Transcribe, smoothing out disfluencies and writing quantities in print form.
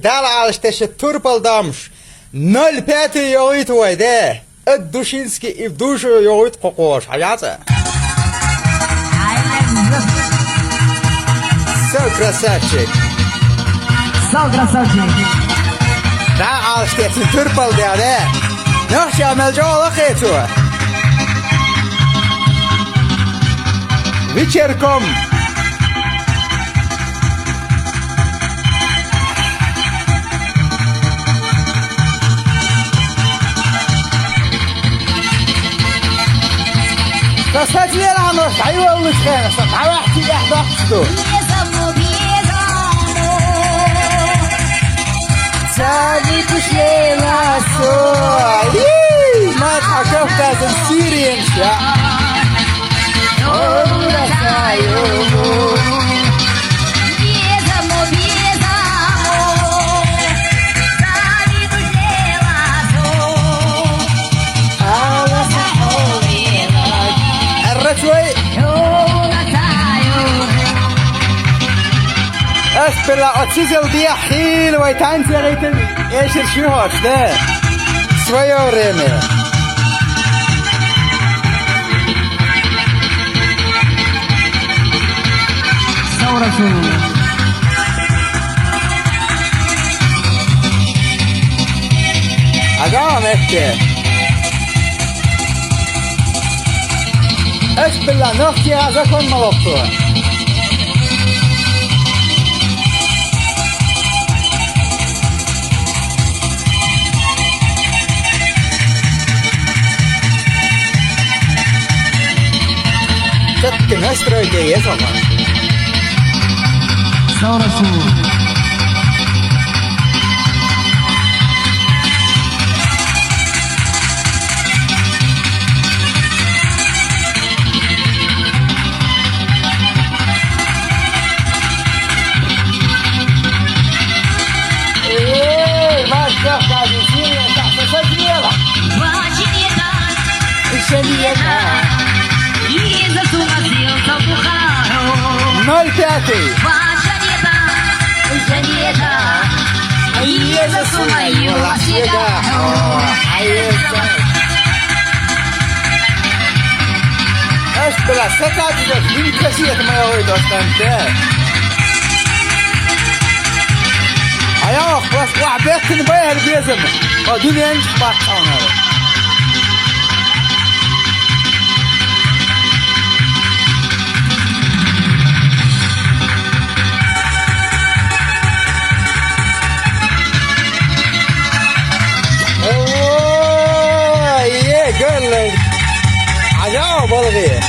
Dal alışteşe turpaldamış. 05 yoğurt vayde. Dushinski и в душу yoğurt kokoş hayatı. So красавчик. Sağ krasavcık. Dal alışteşe turpal diye. Noh şamelce ola khaytu. Вечерком. Кстати, я на сайвал лучше, что давайте я дохну. Сами пришли на соль. Мать, а как это сириенша? اسبلا اتسيزل دي حيل ويتانسي غيتن ايش الشهور ده شوية وريمي Sonrası. اقام اكي اسبلا نختي هذا كون ملطوع Ты настройки есть, мама? Sonrası. Vai ficar casinha, tá? Você dinheiro. Isso é dinheiro. 05 Espera, saca de mim que assim é maior bastante. Aí ó, واحد بيكن بيه البيزم. الدنيا انت باطونه. قال لي عجاوب والله